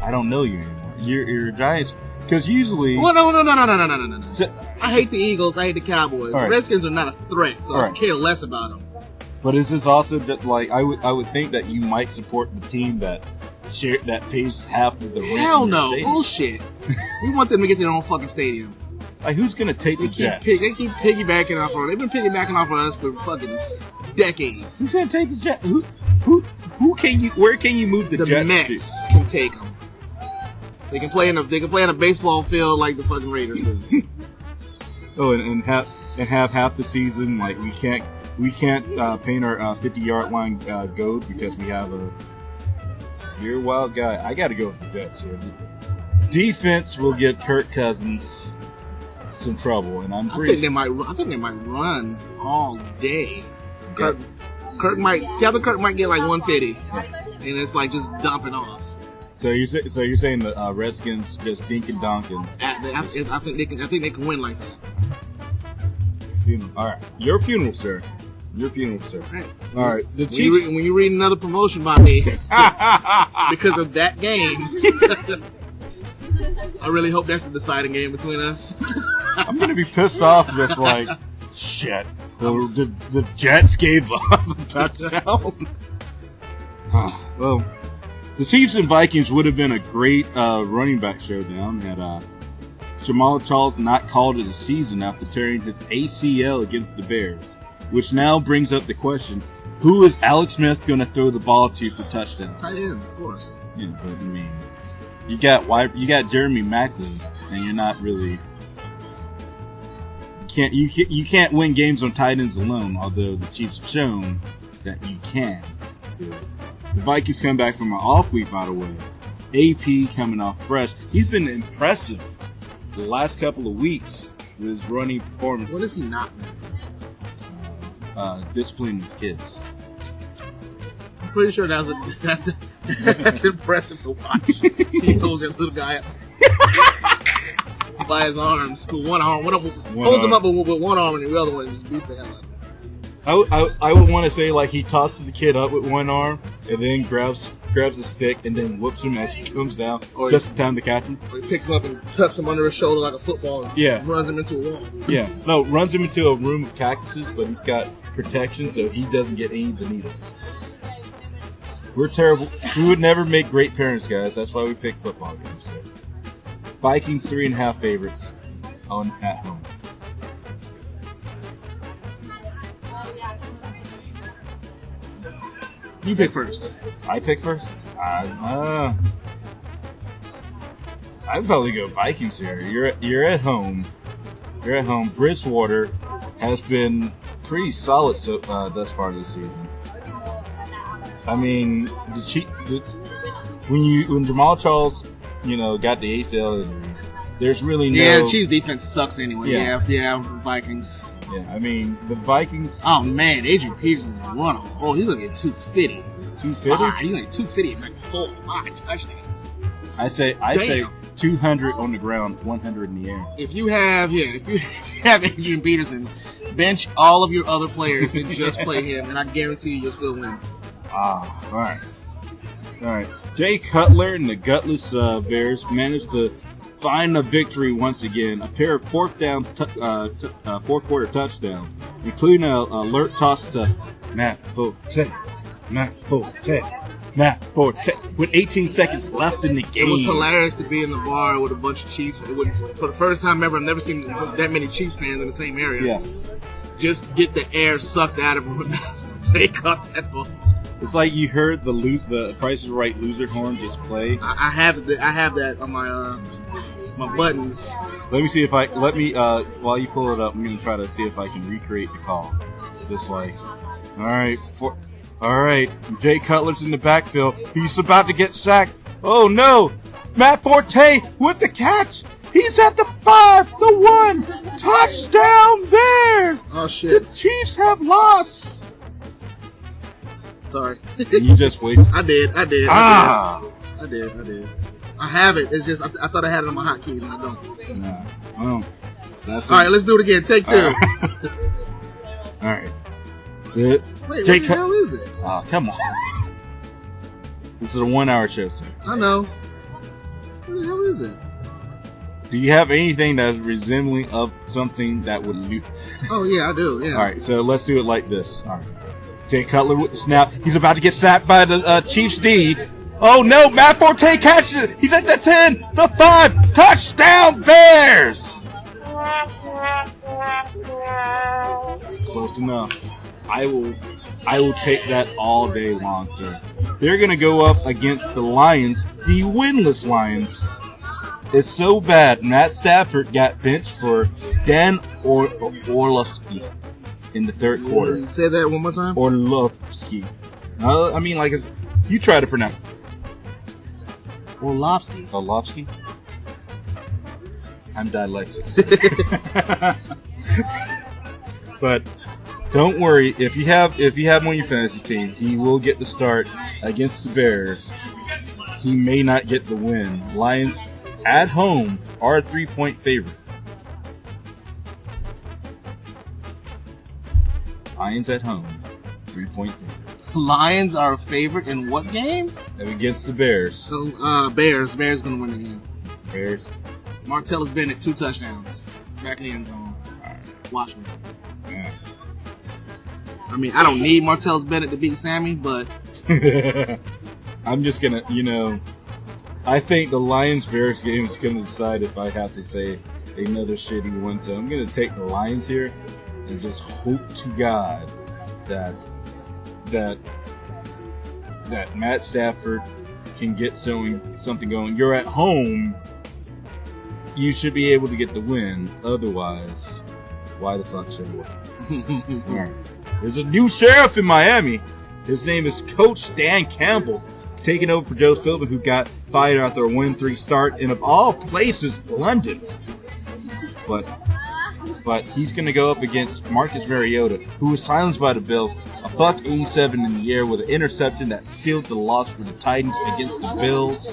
I don't know you anymore. You're Giants. Because usually... Well, no. I hate the Eagles. I hate the Cowboys. Right. The Redskins are not a threat, so I care less about them. But is this also that, like, I would think that you might support the team that pays half of the rent? Hell no. Bullshit. We want them to get their own fucking stadium. Like, who's going to take the Jets? They keep piggybacking off on us. They've been piggybacking off on us for fucking decades. Who's going to take the Jets? Who can you... Where can you move the Jets to? The Mets can take them. They can play in a baseball field like the fucking Raiders do. Oh, and have half the season, like, we can't paint our 50-yard line gold because we have you're a wild guy. I got to go with the Jets here. Defense will give Kirk Cousins some trouble, and I think they might run all day. Captain Kirk might get like 150, and it's like just dumping off. So you're saying the Redskins just dink and donk and I think they can win like that. All right, your funeral, sir. Right. All right. The Chiefs. When you read another promotion by me because of that game, I really hope that's the deciding game between us. I'm gonna be pissed off just like shit. The Jets gave up a touchdown. Well, the Chiefs and Vikings would have been a great running back showdown had Jamal Charles not called it a season after tearing his ACL against the Bears, which now brings up the question: who is Alex Smith going to throw the ball to for touchdowns? Tight end, of course. Yeah, but I mean, you got Jeremy Maclin, and you're not really. You can't win games on tight ends alone. Although the Chiefs have shown that you can. The Vikings come back from an off week, by the way. AP coming off fresh. He's been impressive the last couple of weeks with his running performance. What is he not doing? Disciplining his kids. I'm pretty sure that's impressive to watch. He holds that little guy up by his arms with one arm. Holds him up with one arm and the other one just beats the hell out of him. I would want to say like he tosses the kid up with one arm and then grabs a stick and then whoops him as he comes down just in time to catch him. Or he picks him up and tucks him under his shoulder like a football and runs him into a wall. Yeah. No, runs him into a room of cactuses, but he's got protection so he doesn't get any of the needles. We're terrible. We would never make great parents, guys. That's why we pick football games. So. Vikings 3.5 favorites at home. You pick first. I pick first? I'd probably go Vikings here. You're at home. You're at home. Bridgewater has been pretty solid thus far this season. I mean, when Jamal Charles, got the ACL injury, there's really no. Yeah, the Chiefs' defense sucks anyway. Yeah, Vikings. Yeah, I mean the Vikings. Oh man, Adrian Peterson's running. Oh, he's gonna get 250. 250. He's gonna get 250 and like 4 or 5 touchdowns. I say 200 on the ground, 100 in the air. If you have Adrian Peterson, bench all of your other players and just play him, and I guarantee you'll still win. All right. Jay Cutler and the gutless Bears managed to find a victory once again. A pair of fourth quarter touchdowns, including an alert toss to Matt Forte, with 18 seconds left in the game. It was hilarious to be in the bar with a bunch of Chiefs. For the first time ever, I've never seen that many Chiefs fans in the same area. Yeah. Just get the air sucked out of them when they caught that ball. It's like you heard the Price is Right loser horn just play. I have that on my buttons. Let me see if while you pull it up, I'm gonna try to see if I can recreate the call. Just like, all right, Jay Cutler's in the backfield. He's about to get sacked. Oh no! Matt Forte with the catch. He's at the 5, the 1. Touchdown Bears. Oh, shit. The Chiefs have lost. Sorry. You just wasted. I did. Ah. I did. I have it. It's just I thought I had it on my hotkeys and I don't. Nah. Well, that's all right, let's do it again. Take 2. All right. Wait, what the hell is it? Oh, come on. This is a 1-hour show, sir. I know. What the hell is it? Do you have anything that's resembling of something that would you? Oh, yeah, I do. Yeah. All right, so let's do it like this. All right. Jay Cutler with the snap. He's about to get sacked by the Chiefs D. Oh, no. Matt Forte catches it. He's at the 10, the 5. Touchdown, Bears. Close enough. I will take that all day long, sir. They're going to go up against the Lions, the winless Lions. It's so bad. Matt Stafford got benched for Dan Orlovsky in the third quarter. Say that one more time. Orlovsky. I mean, like, you try to pronounce it. Orlovsky? I'm dyslexic. But don't worry, if you have him on your fantasy team, he will get the start against the Bears. He may not get the win. Lions at home are a 3-point favorite. Lions at home, 3-point favorite. Lions are a favorite in what game? Against the Bears. Bears. Bears gonna win the game. Bears. Martellus Bennett 2 touchdowns. Back in the end zone. Watch me. Yeah. I mean, I don't need Martellus Bennett to beat Sammy, but I'm just gonna, I think the Lions-Bears game is gonna decide if I have to say another shitty one. So I'm gonna take the Lions here and just hope to God that Matt Stafford can get something going. You're at home. You should be able to get the win. Otherwise, why the fuck should you? All right. There's a new sheriff in Miami. His name is Coach Dan Campbell, taking over for Joe Philbin, who got fired after a 1-3 start in, of all places, London. But he's going to go up against Marcus Mariota, who was silenced by the Bills. A $187 in the air with an interception that sealed the loss for the Titans against the Bills.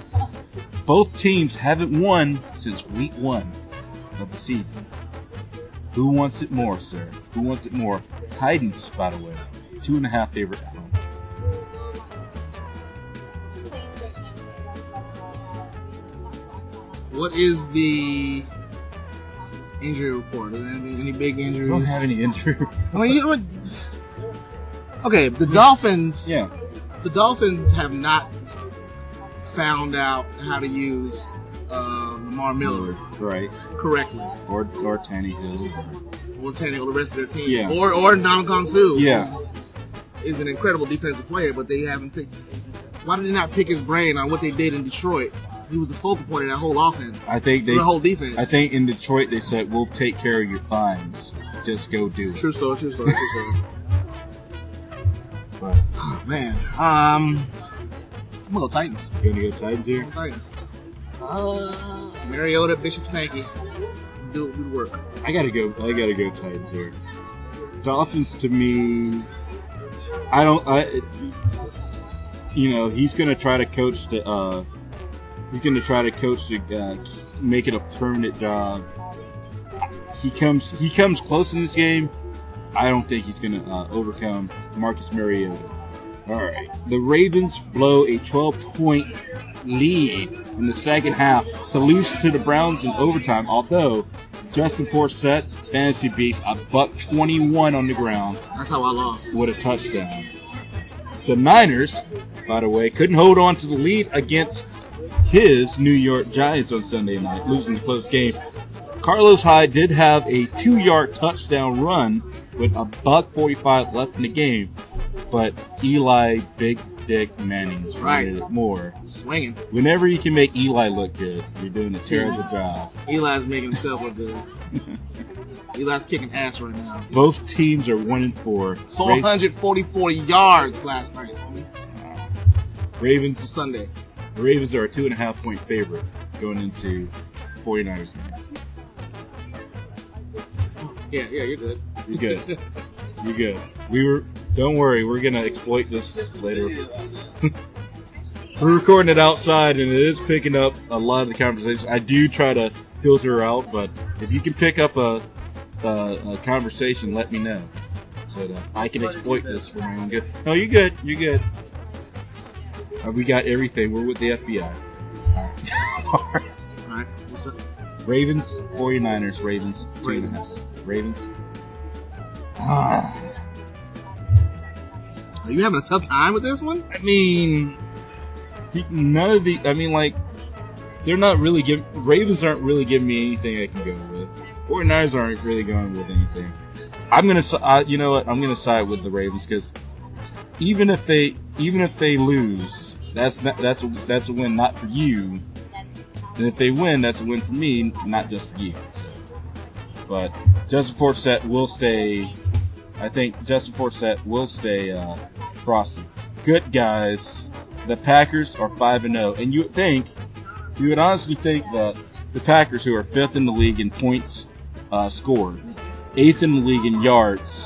Both teams haven't won since week 1 of the season. Who wants it more, sir? Who wants it more? Titans, by the way, 2.5 favorite at home. what is the injury report? Any big injuries? I don't have any injury. I mean, okay, the Dolphins. Yeah. The Dolphins have not found out how to use Lamar Miller correctly. Or Tannehill. Or Tannehill, the rest of their team. Yeah. Or Ndamukong Suh. Yeah. Is an incredible defensive player, but they haven't picked. Why did they not pick his brain on what they did in Detroit? He was the focal point of that whole offense. I think the whole defense. I think in Detroit they said, "We'll take care of your fines. Just go do it." True story. But, oh man, I'm gonna go Titans. You gonna go Titans here? Titans. Mariota, Bishop Sankey, do the work. I gotta go Titans here. Dolphins to me, he's gonna try to coach to make it a permanent job. He comes close in this game. I don't think he's gonna overcome Marcus Mariota. All right, the Ravens blow a 12-point lead in the second half to lose to the Browns in overtime. Although Justin Forsett, fantasy beast, a $121 on the ground. That's how I lost. With a touchdown. The Niners, by the way, couldn't hold on to the lead against his New York Giants on Sunday night, losing the close game. Carlos Hyde did have a 2-yard touchdown run with a $1:45 left in the game, but Eli Big Dick Manning's wanted it more. Swinging. Whenever you can make Eli look good, you're doing a terrible job. Eli's making himself look good. Eli's kicking ass right now. Both teams are 1-4. 444 yards last night, homie. Ravens Sunday. The Ravens are a 2.5-point favorite going into 49ers game. Yeah, you're good. You're good. You're good. Don't worry, we're gonna exploit this later. We're recording it outside, and it is picking up a lot of the conversations. I do try to filter out, but if you can pick up a conversation, let me know so that I can exploit this for my own good. No, you're good. You're good. We got everything. We're with the FBI. All right. What's up? Ravens, 49ers, Ravens. 2.5. Ravens. Are you having a tough time with this one? I mean, none of the. I mean, like, they're not really giving. Ravens aren't really giving me anything I can go with. 49ers aren't really going with anything. I'm gonna. You know what? I'm gonna side with the Ravens because even if they lose, that's a win not for you. And if they win, that's a win for me, not just for you. So. But Justin Forsett will stay. I think Justin Forsett will stay frosty. Good guys. The Packers are 5-0, and you would honestly think that the Packers, who are 5th in the league in points scored, 8th in the league in yards,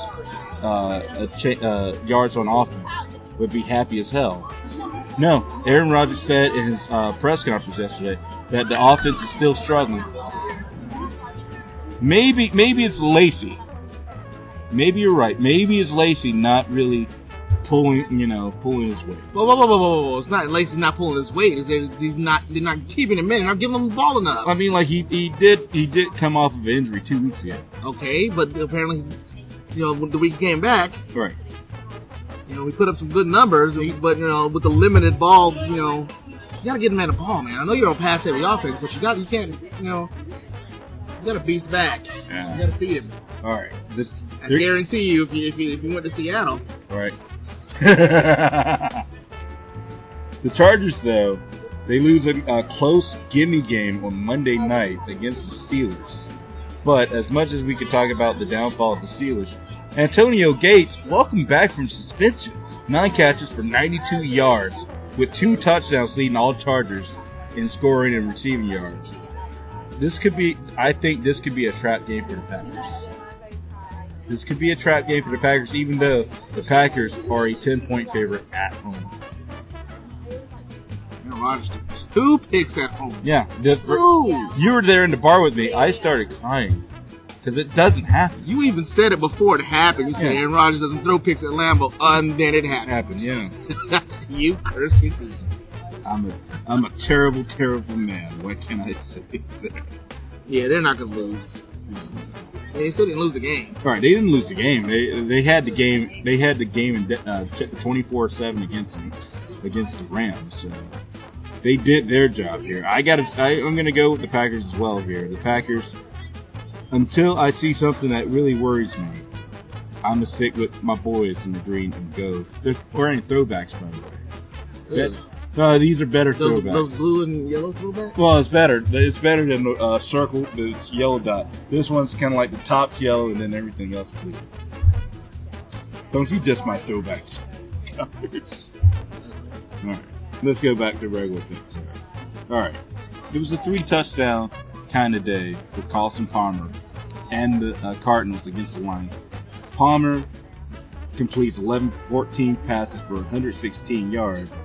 yards on offense, would be happy as hell. No, Aaron Rodgers said in his press conference yesterday that the offense is still struggling. Maybe it's Lacey. Maybe you're right. Maybe it's Lacey not really pulling his weight. Whoa. It's not Lacey's not pulling his weight. They're not keeping him in. They're not giving him the ball enough. I mean, like he did come off of an injury 2 weeks ago. Okay, but apparently he's, when the week he came back, right. We put up some good numbers, but with the limited ball, you gotta get him at the ball, man. I know you're on pass heavy offense, but you can't, you gotta beast back. Yeah. You gotta feed him. All right. I guarantee you, if you went to Seattle. All right. The Chargers, though, they lose a close gimme game on Monday night against the Steelers. But as much as we could talk about the downfall of the Steelers, Antonio Gates, welcome back from suspension. 9 catches for 92 yards, with 2 touchdowns leading all Chargers in scoring and receiving yards. I think this could be a trap game for the Packers. This could be a trap game for the Packers, even though the Packers are a 10-point favorite at home. Aaron Rodgers took 2 picks at home. Yeah. 2! You were there in the bar with me. I started crying because it doesn't happen. You even said it before it happened. You said Aaron Rodgers doesn't throw picks at Lambeau, and then it happened. Yeah. You cursed your team. I'm a terrible, terrible man. What can I say? Yeah, they're not going to lose. They still didn't lose the game. All right, they didn't lose the game. They had the game. They had the game in 24-7 against the Rams. So they did their job here. I'm going to go with the Packers as well here. The Packers, until I see something that really worries me, I'm going to stick with my boys in the green and go. They're wearing throwbacks, by the way. No, these are better throwbacks. Those blue and yellow throwbacks? Well, it's better. It's better than the circle, the yellow dot. This one's kind of like the top's yellow and then everything else blue. Don't you diss my throwbacks colors. All right, let's go back to regular picks. All right, it was a 3-touchdown kind of day for Carson Palmer and the Cardinals against the Lions. Palmer completes 14 passes for 116 yards.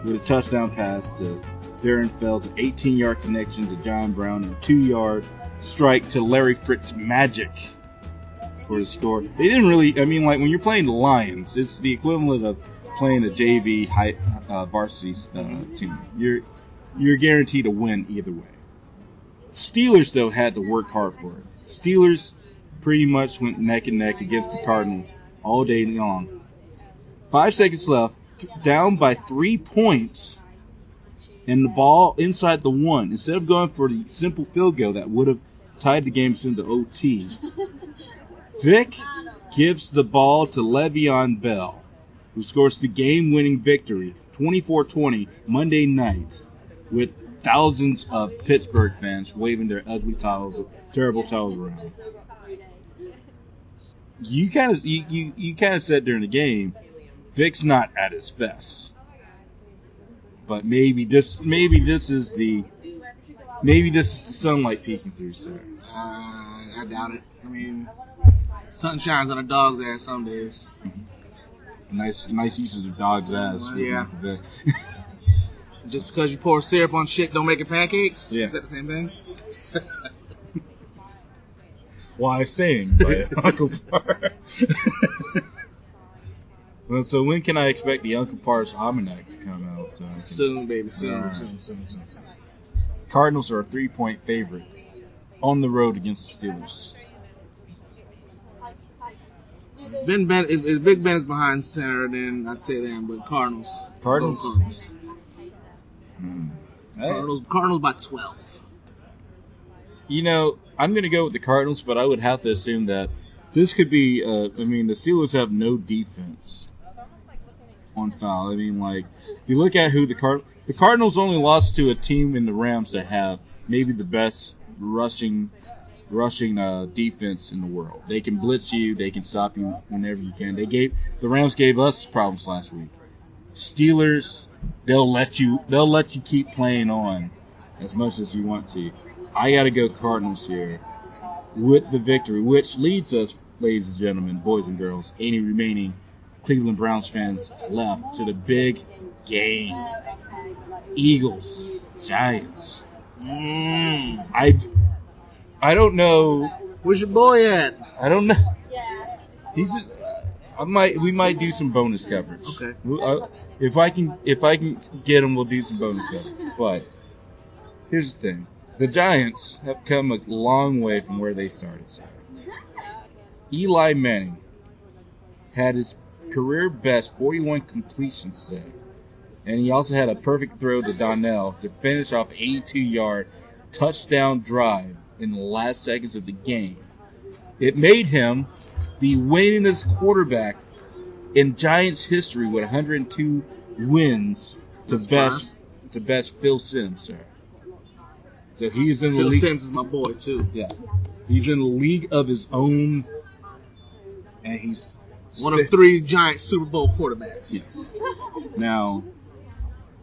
With a touchdown pass to Darren Fells, an 18-yard connection to John Brown, and a 2-yard strike to Larry Fitzmagic for the score. They didn't really, when you're playing the Lions, it's the equivalent of playing a JV varsity team. You're guaranteed to win either way. Steelers, though, had to work hard for it. Steelers pretty much went neck and neck against the Cardinals all day long. 5 seconds left. Down by 3 points, and the ball inside the 1. Instead of going for the simple field goal that would have tied the game into OT, Vic gives the ball to Le'Veon Bell, who scores the game-winning victory, 24-20, Monday night, with thousands of Pittsburgh fans waving their ugly towels, terrible towels around. You kind of said during the game, Vic's not at his best. but maybe this is the sunlight peeking through, sir. I doubt it. I mean, sun shines on a dog's ass some days. Nice uses of dog's ass. Well, yeah. Just because you pour syrup on shit don't make it pancakes? Yeah. Is that the same thing? Why sing by Uncle Parth? Well, so when can I expect the Uncle Parth's Almanac to come out? Soon, baby. Soon. Cardinals are a 3-point favorite on the road against the Steelers. If Big Ben is behind center, then I'd say them. But Cardinals. Cardinals by 12. You know, I'm going to go with the Cardinals, but I would have to assume that this could be. The Steelers have no defense on foul. I mean, like, you look at who the Cardinals only lost to a team in the Rams that have maybe the best rushing defense in the world. They can blitz you. They can stop you whenever you can. The Rams gave us problems last week. Steelers, they'll let you keep playing on as much as you want to. I got to go Cardinals here with the victory, which leads us, ladies and gentlemen, boys and girls, any remaining Cleveland Browns fans left, to the big game. Eagles, Giants. I don't know. Where's your boy at? I don't know. We might do some bonus coverage. Okay. If I can get him, we'll do some bonus coverage. But here's the thing: the Giants have come a long way from where they started. Eli Manning had his career best 41 completions today, and he also had a perfect throw to Donnell to finish off 82-yard touchdown drive in the last seconds of the game. It made him the winningest quarterback in Giants history with 102 wins to best Phil Simms, sir. So he's in the league. Phil Simms is my boy too. Yeah, he's in a league of his own, and he's one of 3 Giant Super Bowl quarterbacks. Yes. Now,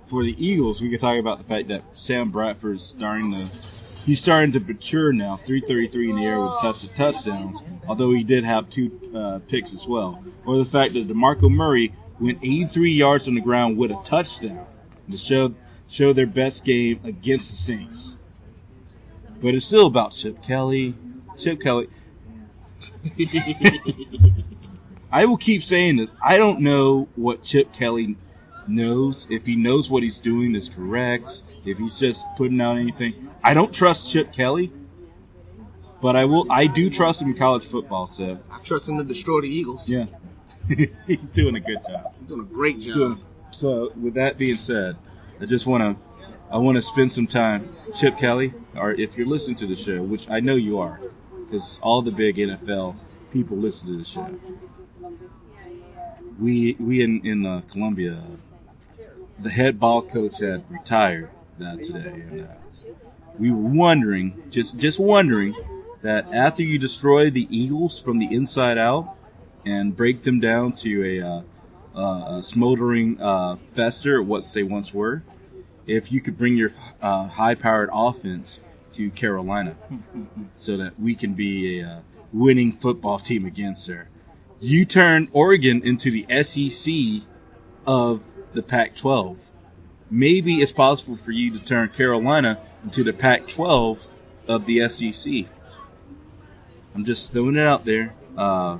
for the Eagles, we could talk about the fact that Sam Bradford's starting to mature now. 333 in the air with touchdowns, although he did have 2 picks as well. Or the fact that DeMarco Murray went 83 yards on the ground with a touchdown to show their best game against the Saints. But it's still about Chip Kelly. I will keep saying this. I don't know what Chip Kelly knows. If he knows what he's doing is correct. If he's just putting out anything. I don't trust Chip Kelly. But I do trust him in college football, so. I trust him to destroy the Eagles. Yeah. He's doing a good job. He's doing a great job. So with that being said, I want to spend some time. Chip Kelly, or if you're listening to the show, which I know you are, because all the big NFL people listen to the show. We in Columbia, the head ball coach had retired today, and we were wondering, just wondering, that after you destroy the Eagles from the inside out and break them down to a smoldering fester, what they once were, if you could bring your high-powered offense to Carolina so that we can be a winning football team against her. You turn Oregon into the SEC of the Pac-12. Maybe it's possible for you to turn Carolina into the Pac-12 of the SEC. I'm just throwing it out there. I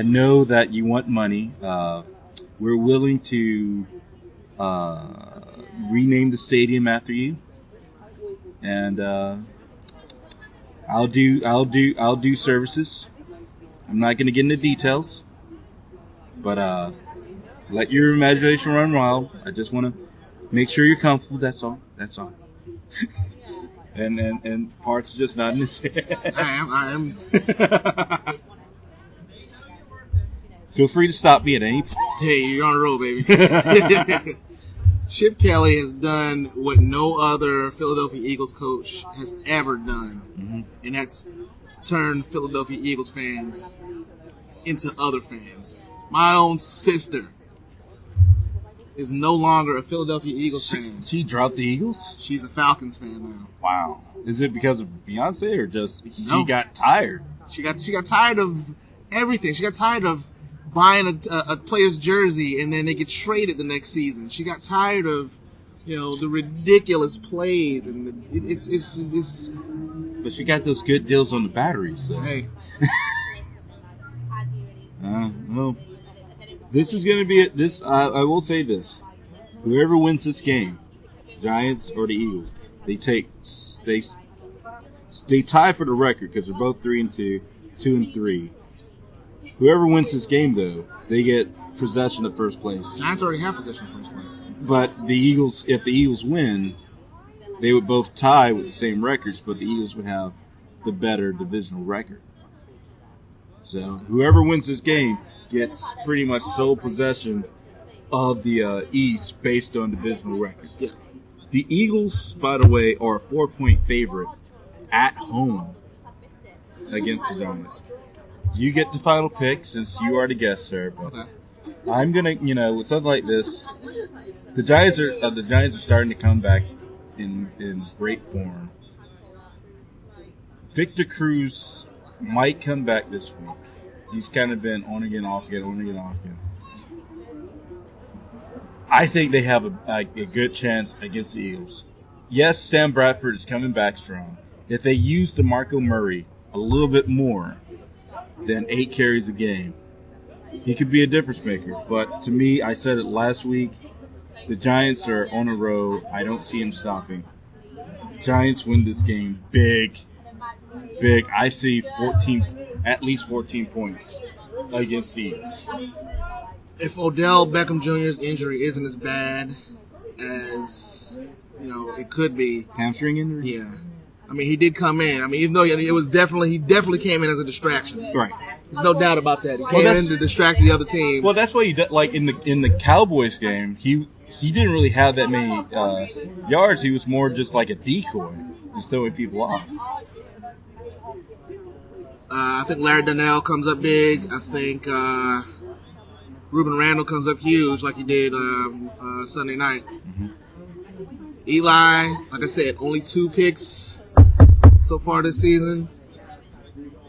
know that you want money. We're willing to rename the stadium after you, and I'll do services. I'm not going to get into details, but let your imagination run wild. I just want to make sure you're comfortable. That's all. And Parth's just nodding his head. I am. Feel free to stop me at any point. Hey, you're on a roll, baby. Chip Kelly has done what no other Philadelphia Eagles coach has ever done, and that's turned Philadelphia Eagles fans into other fans. My own sister is no longer a Philadelphia Eagles fan. She dropped the Eagles? She's a Falcons fan now. Wow. Is it because of her fiance or just No. she got tired? She got tired of everything. She got tired of buying a player's jersey and then they get traded the next season. She got tired of, the ridiculous plays and it's. But she got those good deals on the batteries. So. Hey. Well, this is going to be this. I will say this: whoever wins this game, Giants or the Eagles, they tie for the record because they're both 3-2, 2-3. Whoever wins this game, though, they get possession of first place. Giants already have possession of first place. But the Eagles, if the Eagles win, they would both tie with the same records, but the Eagles would have the better divisional record. So whoever wins this game gets pretty much sole possession of the East based on divisional records. Yeah. The Eagles, by the way, are a 4-point favorite at home against the Giants. You get the final pick since you are the guest, sir. But Okay. I'm gonna, with something like this, the Giants are starting to come back in great form. Victor Cruz might come back this week. He's kind of been on again, off again, on again, off again. I think they have a good chance against the Eagles. Yes, Sam Bradford is coming back strong. If they use DeMarco Murray a little bit more than 8 carries a game, he could be a difference maker. But to me, I said it last week, the Giants are on a roll. I don't see him stopping. Giants win this game big. I see at least 14 points against the Eagles. If Odell Beckham Jr.'s injury isn't as bad as it could be, Hamstring injury? yeah. I mean, he did come in. I mean, even though he definitely came in as a distraction. Right. There's no doubt about that. He came in to distract the other team. Well, that's why you like in the Cowboys game, he didn't really have that many yards. He was more just like a decoy, just throwing people off. I think Larry Donnell comes up big. I think Ruben Randall comes up huge like he did Sunday night. Mm-hmm. Eli, like I said, only 2 picks so far this season.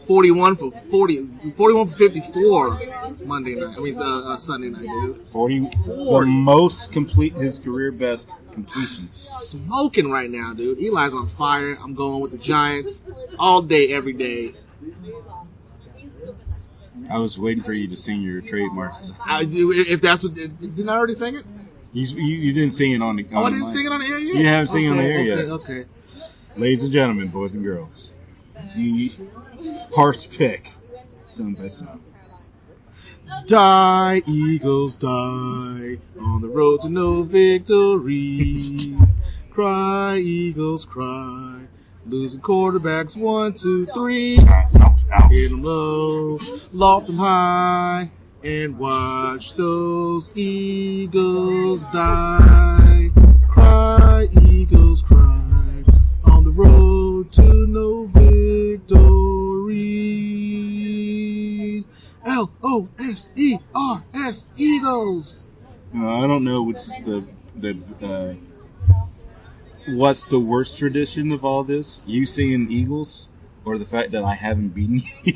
41 for 54 Monday night. Sunday night, dude. 40. The most complete, his career best completions. Smoking right now, dude. Eli's on fire. I'm going with the Giants all day, every day. I was waiting for you to sing your trademarks. If that's what, didn't I already sing it? You didn't sing it on the. I didn't sing it on the air yet. You haven't sing it on the air yet. Okay. Ladies and gentlemen, boys and girls, the Parth's pick, sung by song. Die, Eagles, die, on the road to no victories. Cry, Eagles, cry, losing quarterbacks 1, 2, 3. Hit them low, loft them high, and watch those Eagles die. Cry, Eagles, cry, on the road to no victories. L-O-S-E-R-S, Eagles. I don't know which is the what's the worst tradition of all this? You singing Eagles, or the fact that I haven't beaten you?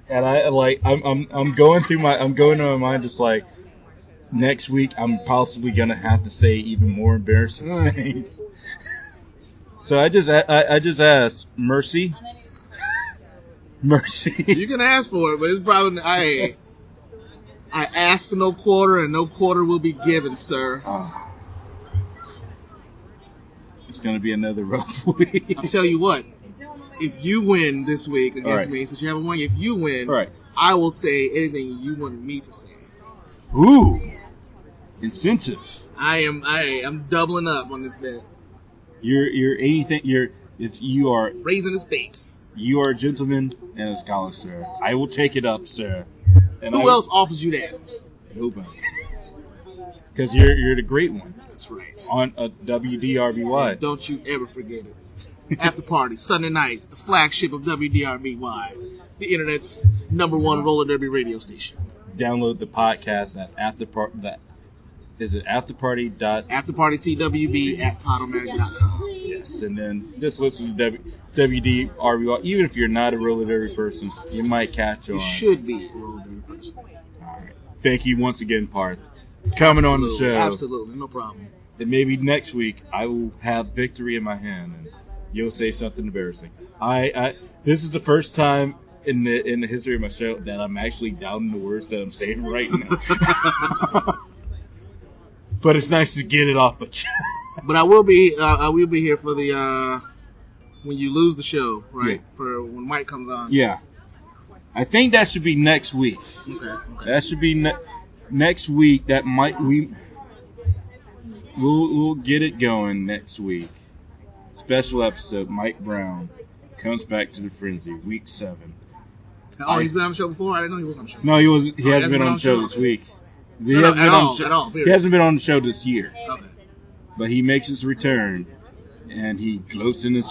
And I'm going through my mind just like next week I'm possibly gonna have to say even more embarrassing things. So I just asked mercy. You can ask for it, but it's probably I ask for no quarter, and no quarter will be given, sir. It's gonna be another rough week. I'll tell you what. If you win this week against me, since you haven't won, if you win, I will say anything you want me to say. Ooh, incentive. I'm doubling up on this bet. You're anything. If you are raising the stakes. You are a gentleman and a scholar, sir. I will take it up, sir. And who else offers you that? Nobody. Because you're the great one. That's right. On a WDRBY. And don't you ever forget it. After party, Sunday nights, the flagship of WDRBY, the internet's #1 roller derby radio station. download the podcast at Afterpartytwb@Pod-o-matic.com. Yes, and then just listen to WDRV. Even if you're not a Roller Derby person, you might catch on. You should be a Roller Derby person. All right. Thank you once again, Parth, for coming on the show. Absolutely, no problem. And maybe next week I will have victory in my hand, and you'll say something embarrassing. This is the first time in the history of my show that I'm actually doubting the words that I'm saying right now. But it's nice to get it off my chest. But I will be here for the when you lose the show, right? Yeah. For when Mike comes on. Yeah, I think that should be next week. Okay. That should be next week. That might we'll get it going next week. Special episode. Mike Brown comes back to the Frenzy, week 7. Oh, he's been on the show before? I didn't know he was on the show. No, he wasn't. He hasn't been on the show this week. He hasn't been on the show this year. Okay. But he makes his return, and he gloats in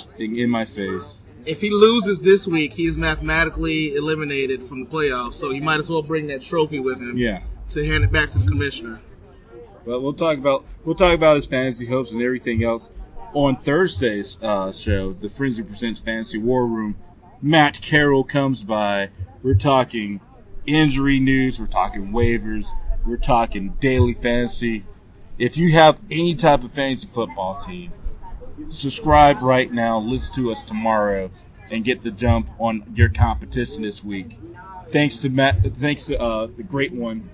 my face. If he loses this week, he is mathematically eliminated from the playoffs. So he might as well bring that trophy with him. Yeah. To hand it back to the commissioner. But we'll talk about his fantasy hopes and everything else on Thursday's show. The Frenzy presents Fantasy War Room. Matt Carroll comes by. We're talking injury news. We're talking waivers. We're talking daily fantasy. If you have any type of fantasy football team, subscribe right now. Listen to us tomorrow and get the jump on your competition this week. Thanks to Matt. Thanks to the great one,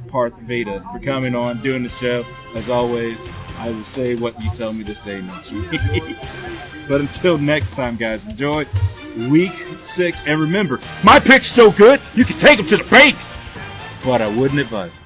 Parth Vader, for coming on, doing the show. As always, I will say what you tell me to say next week. But until next time, guys, enjoy week 6. And remember, my pick's so good, you can take them to the bank. But I wouldn't advise it.